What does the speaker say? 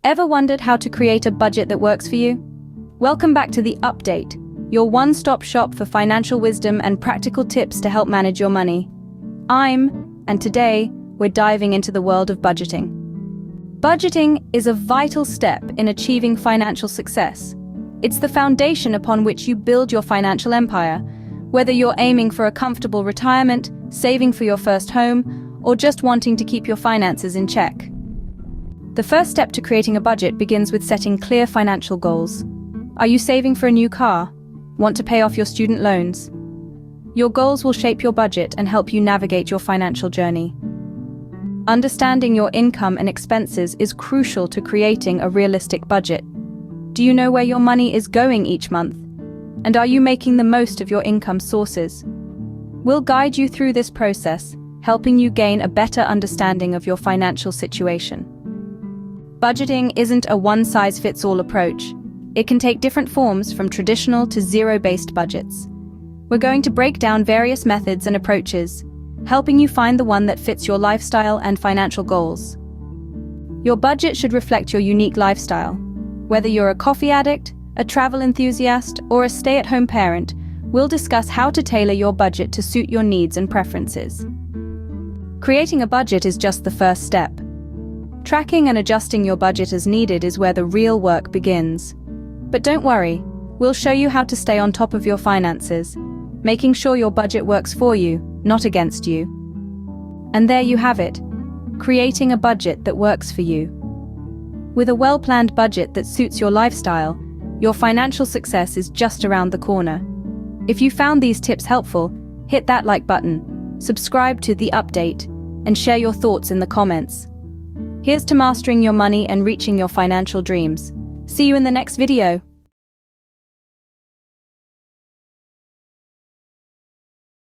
Ever wondered how to create a budget that works for you? Welcome back to The Update, your one-stop shop for financial wisdom and practical tips to help manage your money. And today, we're diving into the world of budgeting. Budgeting is a vital step in achieving financial success. It's the foundation upon which you build your financial empire, whether you're aiming for a comfortable retirement, saving for your first home, or just wanting to keep your finances in check. The first step to creating a budget begins with setting clear financial goals. Are you saving for a new car? Want to pay off your student loans? Your goals will shape your budget and help you navigate your financial journey. Understanding your income and expenses is crucial to creating a realistic budget. Do you know where your money is going each month? And are you making the most of your income sources? We'll guide you through this process, helping you gain a better understanding of your financial situation. Budgeting isn't a one-size-fits-all approach. It can take different forms, from traditional to zero-based budgets. We're going to break down various methods and approaches, helping you find the one that fits your lifestyle and financial goals. Your budget should reflect your unique lifestyle. Whether you're a coffee addict, a travel enthusiast, or a stay-at-home parent, we'll discuss how to tailor your budget to suit your needs and preferences. Creating a budget is just the first step. Tracking and adjusting your budget as needed is where the real work begins. But don't worry, we'll show you how to stay on top of your finances, making sure your budget works for you, not against you. And there you have it, creating a budget that works for you. With a well-planned budget that suits your lifestyle, your financial success is just around the corner. If you found these tips helpful, hit that like button, subscribe to The Update, and share your thoughts in the comments. Here's to mastering your money and reaching your financial dreams. See you in the next video.